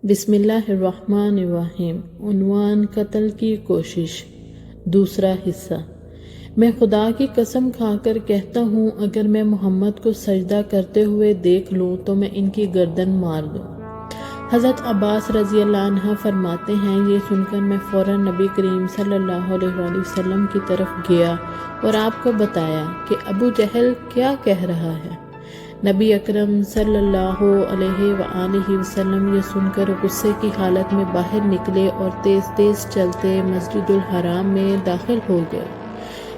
بسم اللہ الرحمن الرحیم۔ عنوان قتل کی کوشش، دوسرا حصہ۔ میں خدا کی قسم کھا کر کہتا ہوں، اگر میں محمد کو سجدہ کرتے ہوئے دیکھ لوں تو میں ان کی گردن مار دوں۔ حضرت عباس رضی اللہ عنہ فرماتے ہیں، یہ سن کر میں فوراً نبی کریم صلی اللہ علیہ وآلہ وسلم کی طرف گیا اور آپ کو بتایا کہ ابو جہل کیا کہہ رہا ہے۔ نبی اکرم صلی اللہ علیہ وآلہ وسلم یہ سن کر غصے کی حالت میں باہر نکلے اور تیز تیز چلتے مسجد الحرام میں داخل ہو گئے،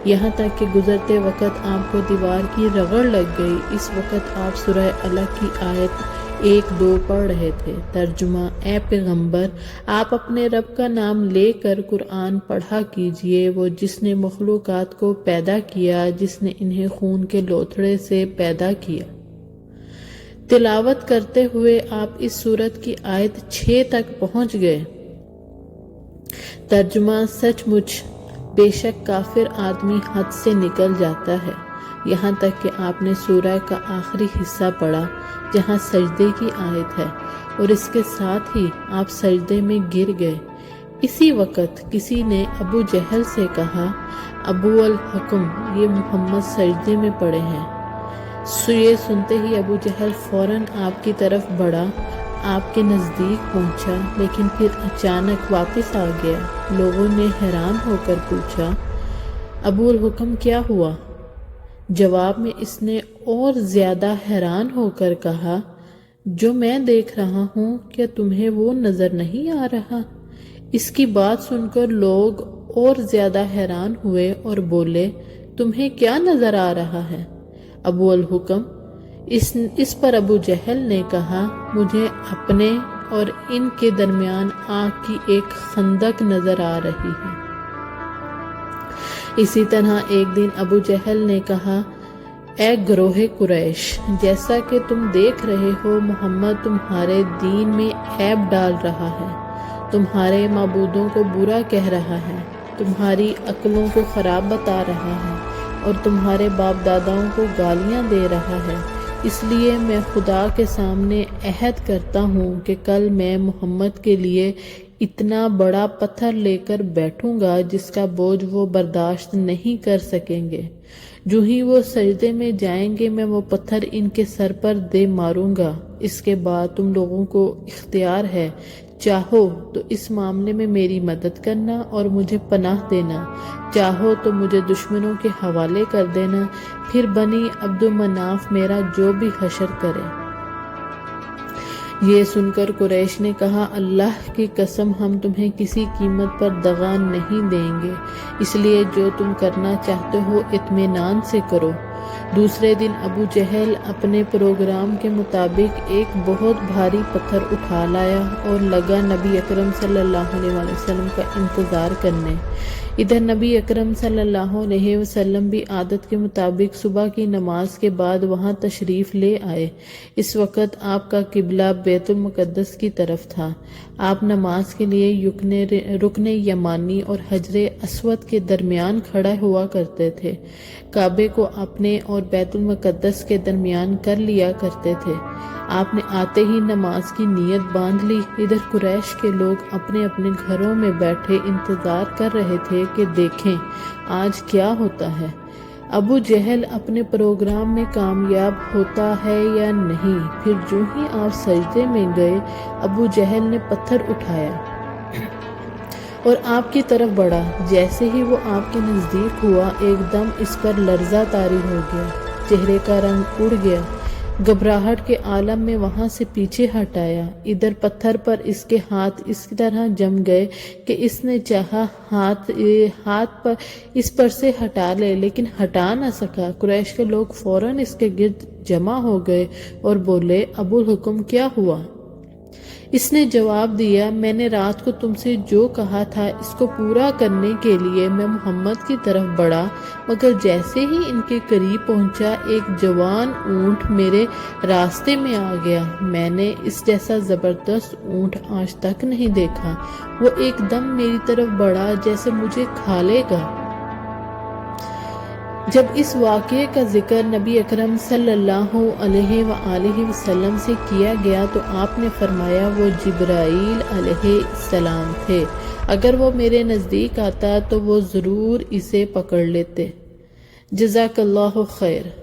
یہاں تک کہ گزرتے وقت آپ کو دیوار کی رگڑ لگ گئی۔ اس وقت آپ سورہ الگ کی آیت 1-2 پڑھ رہے تھے۔ ترجمہ: اے پیغمبر، آپ اپنے رب کا نام لے کر قرآن پڑھا کیجئے، وہ جس نے مخلوقات کو پیدا کیا، جس نے انہیں خون کے لوتھڑے سے پیدا کیا۔ تلاوت کرتے ہوئے آپ اس سورت کی آیت 6 تک پہنچ گئے۔ ترجمہ: سچ مچ بے شک کافر آدمی حد سے نکل جاتا ہے، یہاں تک کہ آپ نے سورہ کا آخری حصہ پڑھا جہاں سجدے کی آیت ہے، اور اس کے ساتھ ہی آپ سجدے میں گر گئے۔ اسی وقت کسی نے ابو جہل سے کہا، ابو الحکم، یہ محمد سجدے میں پڑے ہیں۔ یہ سنتے ہی ابو جہل فوراً آپ کی طرف بڑھا، آپ کے نزدیک پہنچا، لیکن پھر اچانک واپس آ گیا۔ لوگوں نے حیران ہو کر پوچھا، ابو الحکم کیا ہوا؟ جواب میں اس نے اور زیادہ حیران ہو کر کہا، جو میں دیکھ رہا ہوں کیا تمہیں وہ نظر نہیں آ رہا؟ اس کی بات سن کر لوگ اور زیادہ حیران ہوئے اور بولے، تمہیں کیا نظر آ رہا ہے ابو الحکم؟ اس پر ابو جہل نے کہا، مجھے اپنے اور ان کے درمیان آگ کی ایک خندق نظر آ رہی ہے۔ اسی طرح ایک دن ابو جہل نے کہا، اے گروہ قریش، جیسا کہ تم دیکھ رہے ہو محمد تمہارے دین میں عیب ڈال رہا ہے، تمہارے معبودوں کو برا کہہ رہا ہے، تمہاری عقلوں کو خراب بتا رہا ہے اور تمہارے باپ داداؤں کو گالیاں دے رہا ہے۔ اس لیے میں خدا کے سامنے عہد کرتا ہوں کہ کل میں محمد کے لیے اتنا بڑا پتھر لے کر بیٹھوں گا جس کا بوجھ وہ برداشت نہیں کر سکیں گے۔ جو ہی وہ سجدے میں جائیں گے میں وہ پتھر ان کے سر پر دے ماروں گا۔ اس کے بعد تم لوگوں کو اختیار ہے، چاہو تو اس معاملے میں میری مدد کرنا اور مجھے پناہ دینا، چاہو تو مجھے دشمنوں کے حوالے کر دینا، پھر بنی عبد مناف میرا جو بھی حشر کرے۔ یہ سن کر قریش نے کہا، اللہ کی قسم ہم تمہیں کسی قیمت پر دغا نہیں دیں گے، اس لیے جو تم کرنا چاہتے ہو اطمینان سے کرو۔ دوسرے دن ابو جہل اپنے پروگرام کے مطابق ایک بہت بھاری پتھر اٹھا لایا اور لگا نبی اکرم صلی اللہ علیہ وآلہ وسلم کا انتظار کرنے۔ ادھر نبی اکرم صلی اللہ علیہ وسلم بھی عادت کے مطابق صبح کی نماز کے بعد وہاں تشریف لے آئے۔ اس وقت آپ کا قبلہ بیت المقدس کی طرف تھا۔ آپ نماز کے لیے رکن یمانی اور حجر اسود کے درمیان کھڑا ہوا کرتے تھے، کعبے کو اپنے اور بیت المقدس کے درمیان کر لیا کرتے تھے۔ آپ نے آتے ہی نماز کی نیت باندھ لی۔ ادھر قریش کے لوگ اپنے اپنے گھروں میں بیٹھے انتظار کر رہے تھے کہ دیکھیں آج کیا ہوتا ہے، ابو جہل اپنے پروگرام میں کامیاب ہوتا ہے یا نہیں۔ پھر جو ہی آپ سجدے میں گئے، ابو جہل نے پتھر اٹھایا اور آپ کی طرف بڑھا۔ جیسے ہی وہ آپ کے نزدیک ہوا، ایک دم اس پر لرزہ طاری ہو گیا، چہرے کا رنگ اڑ گیا، گھبراہٹ کے عالم میں وہاں سے پیچھے ہٹ آیا۔ ادھر پتھر پر اس کے ہاتھ اس طرح جم گئے کہ اس نے چاہا ہاتھ پر اس پر سے ہٹا لے، لیکن ہٹا نہ سکا۔ قریش کے لوگ فوراً اس کے گرد جمع ہو گئے اور بولے، ابو الحکم کیا ہوا؟ اس نے جواب دیا، میں نے رات کو تم سے جو کہا تھا اس کو پورا کرنے کے لیے میں محمد کی طرف بڑھا، مگر جیسے ہی ان کے قریب پہنچا ایک جوان اونٹ میرے راستے میں آ گیا۔ میں نے اس جیسا زبردست اونٹ آج تک نہیں دیکھا۔ وہ ایک دم میری طرف بڑھا جیسے مجھے کھا لے گا۔ جب اس واقعے کا ذکر نبی اکرم صلی اللہ علیہ وآلہ وسلم سے کیا گیا تو آپ نے فرمایا وہ جبرائیل علیہ السلام تھے، اگر وہ میرے نزدیک آتا تو وہ ضرور اسے پکڑ لیتے۔ جزاک اللہ خیر۔